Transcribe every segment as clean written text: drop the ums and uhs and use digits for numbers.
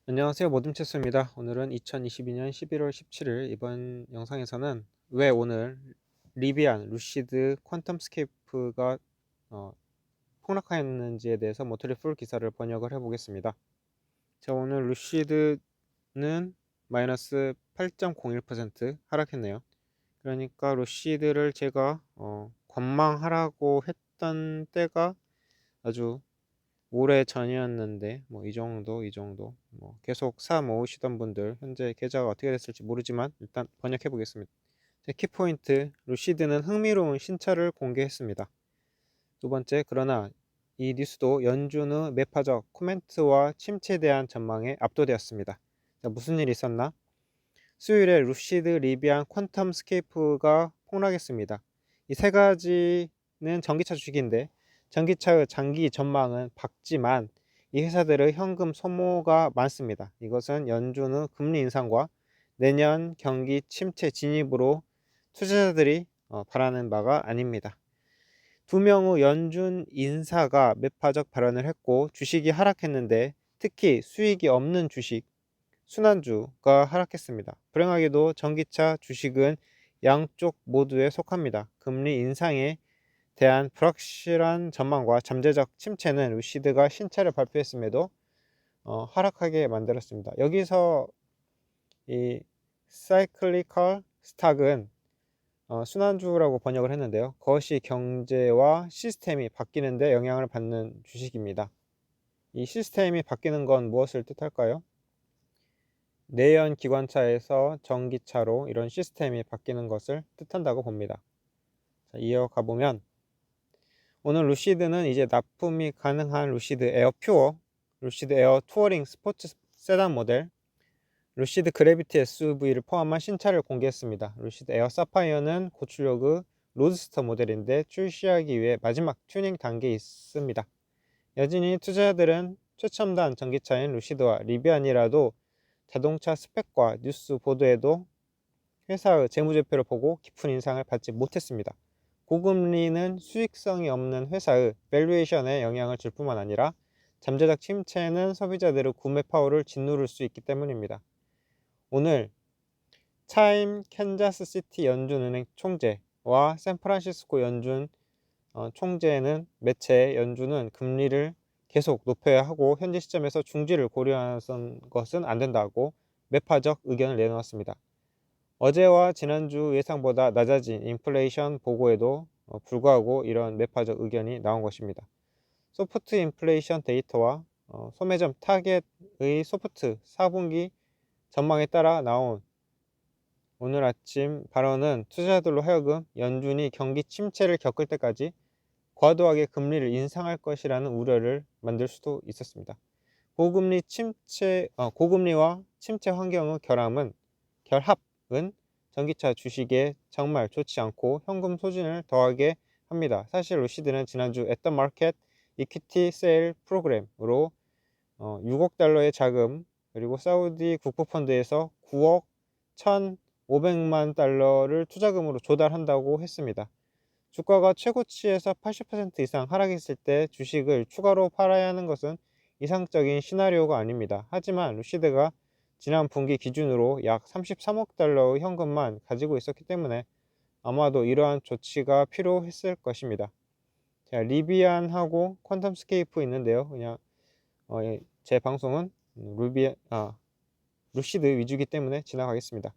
안녕하세요. 모둠체스입니다. 오늘은 2022년 11월 17일 이번 영상에서는 왜 오늘 리비안, 루시드, 퀀텀스케이프가 어, 폭락하였는지에 대해서 모틀리 풀 기사를 번역을 해보겠습니다. 자, 오늘 루시드는 마이너스 8.01% 하락했네요. 그러니까 루시드를 제가 관망하라고 했던 때가 아주 오래 전이었는데 뭐 이 정도 뭐 계속 사 모으시던 분들 현재 계좌가 어떻게 됐을지 모르지만 일단 번역해 보겠습니다. 키포인트 루시드는 흥미로운 신차를 공개했습니다. 두 번째, 그러나 이 뉴스도 연준의 매파적 코멘트와 침체에 대한 전망에 압도되었습니다. 자, 무슨 일이 있었나? 수요일에 루시드, 리비안, 퀀텀 스케이프가 폭락했습니다. 이 세 가지는 전기차 주식인데 전기차의 장기 전망은 밝지만 이 회사들의 현금 소모가 많습니다. 이것은 연준의 금리 인상과 내년 경기 침체 진입으로 투자자들이 바라는 바가 아닙니다. 두 명의 연준 인사가 매파적 발언을 했고 주식이 하락했는데 특히 수익이 없는 주식 순환주가 하락했습니다. 불행하게도 전기차 주식은 양쪽 모두에 속합니다. 금리 인상에 대한 불확실한 전망과 잠재적 침체는 루시드가 신차를 발표했음에도 하락하게 만들었습니다. 여기서 이 사이클리컬 스탁은 순환주라고 번역을 했는데요. 거시 경제와 시스템이 바뀌는데 영향을 받는 주식입니다. 이 시스템이 바뀌는 건 무엇을 뜻할까요? 내연 기관차에서 전기차로 이런 시스템이 바뀌는 것을 뜻한다고 봅니다. 자, 이어가 보면 오늘 루시드는 이제 납품이 가능한 루시드 에어 퓨어, 루시드 에어 투어링 스포츠 세단 모델, 루시드 그래비티 SUV를 포함한 신차를 공개했습니다. 루시드 에어 사파이어는 고출력의 로드스터 모델인데 출시하기 위해 마지막 튜닝 단계에 있습니다. 여전히 투자자들은 최첨단 전기차인 루시드와 리비안이라도 자동차 스펙과 뉴스 보도에도 회사의 재무제표를 보고 깊은 인상을 받지 못했습니다. 고금리는 수익성이 없는 회사의 밸류에이션에 영향을 줄 뿐만 아니라 잠재적 침체는 소비자들의 구매 파워를 짓누를 수 있기 때문입니다. 오늘 차임 캔자스시티 연준은행 총재와 샌프란시스코 연준 총재는 매체 연준은 금리를 계속 높여야 하고 현재 시점에서 중지를 고려하는 것은 안 된다고 매파적 의견을 내놓았습니다. 어제와 지난주 예상보다 낮아진 인플레이션 보고에도 불구하고 이런 매파적 의견이 나온 것입니다. 소프트 인플레이션 데이터와 소매점 타겟의 소프트 4분기 전망에 따라 나온 오늘 아침 발언은 투자자들로 하여금 연준이 경기 침체를 겪을 때까지 과도하게 금리를 인상할 것이라는 우려를 만들 수도 있었습니다. 고금리와 침체 환경의 결합은 전기차 주식에 정말 좋지 않고 현금 소진을 더하게 합니다. 사실 루시드는 지난주 애더 마켓 이퀴티 세일 프로그램으로 6억 달러의 자금 그리고 사우디 국부펀드에서 9억 1,500만 달러를 투자금으로 조달한다고 했습니다. 주가가 최고치에서 80% 이상 하락했을 때 주식을 추가로 팔아야 하는 것은 이상적인 시나리오가 아닙니다. 하지만 루시드가 지난 분기 기준으로 약 33억 달러의 현금만 가지고 있었기 때문에 아마도 이러한 조치가 필요했을 것입니다. 자, 리비안하고 퀀텀스케이프 있는데요. 그냥 제 방송은 루시드 위주이기 때문에 지나가겠습니다.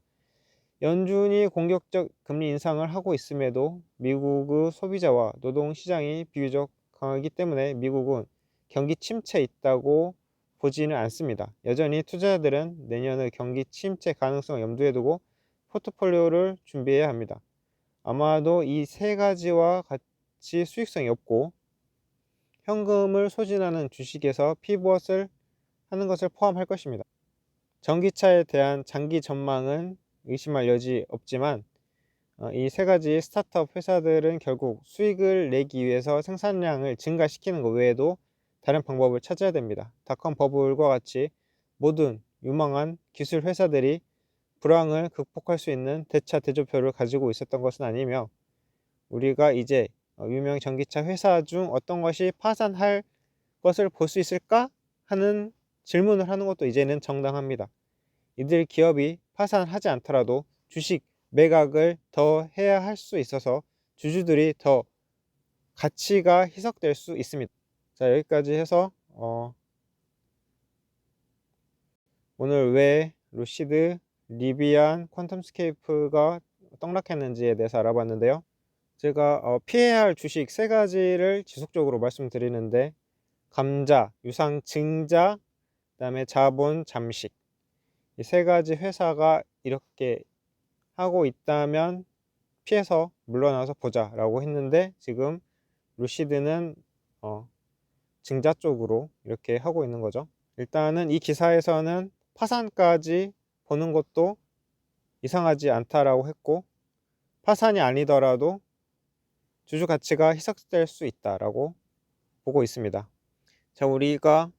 연준이 공격적 금리 인상을 하고 있음에도 미국의 소비자와 노동시장이 비교적 강하기 때문에 미국은 경기 침체에 있다고 보지는 않습니다. 여전히 투자자들은 내년의 경기 침체 가능성을 염두에 두고 포트폴리오를 준비해야 합니다. 아마도 이 세 가지와 같이 수익성이 없고 현금을 소진하는 주식에서 피벗을 하는 것을 포함할 것입니다. 전기차에 대한 장기 전망은 의심할 여지 없지만 이 세 가지 스타트업 회사들은 결국 수익을 내기 위해서 생산량을 증가시키는 것 외에도 다른 방법을 찾아야 됩니다. 닷컴 버블과 같이 모든 유망한 기술 회사들이 불황을 극복할 수 있는 대차 대조표를 가지고 있었던 것은 아니며 우리가 이제 유명 전기차 회사 중 어떤 것이 파산할 것을 볼 수 있을까 하는 질문을 하는 것도 이제는 정당합니다. 이들 기업이 파산하지 않더라도 주식 매각을 더 해야 할 수 있어서 주주들이 더 가치가 희석될 수 있습니다. 자, 여기까지 해서 오늘 왜 루시드, 리비안, 퀀텀스케이프가 떡락했는지에 대해서 알아봤는데요. 제가 피해야 할 주식 3가지를 지속적으로 말씀드리는데, 감자, 유상 증자, 그다음에 자본 잠식, 이 3가지 회사가 이렇게 하고 있다면 피해서 물러나서 보자 라고 했는데, 지금 루시드는 증자 쪽으로 이렇게 하고 있는 거죠. 일단은 이 기사에서는 파산까지 보는 것도 이상하지 않다라고 했고, 파산이 아니더라도 주주 가치가 희석될 수 있다라고 보고 있습니다. 자, 우리가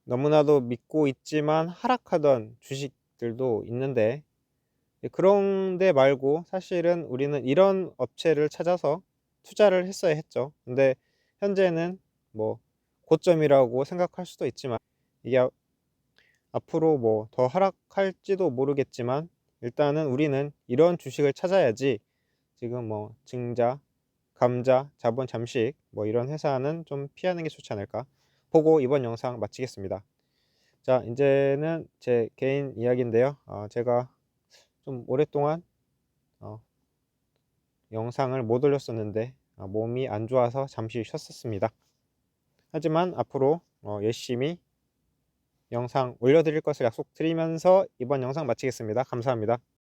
너무나도 믿고 있지만 하락하던 주식들도 있는데, 그런데 말고 사실은 우리는 이런 업체를 찾아서 투자를 했어야 했죠. 근데 현재는 뭐 고점이라고 생각할 수도 있지만, 이게 앞으로 뭐 더 하락할지도 모르겠지만, 일단은 우리는 이런 주식을 찾아야지. 지금 뭐 증자, 감자, 자본 잠식 뭐 이런 회사는 좀 피하는 게 좋지 않을까 보고 이번 영상 마치겠습니다. 자, 이제는 제 개인 이야기인데요. 제가 좀 오랫동안 영상을 못 올렸었는데 몸이 안 좋아서 잠시 쉬었었습니다. 하지만 앞으로 열심히 영상 올려드릴 것을 약속드리면서 이번 영상 마치겠습니다. 감사합니다.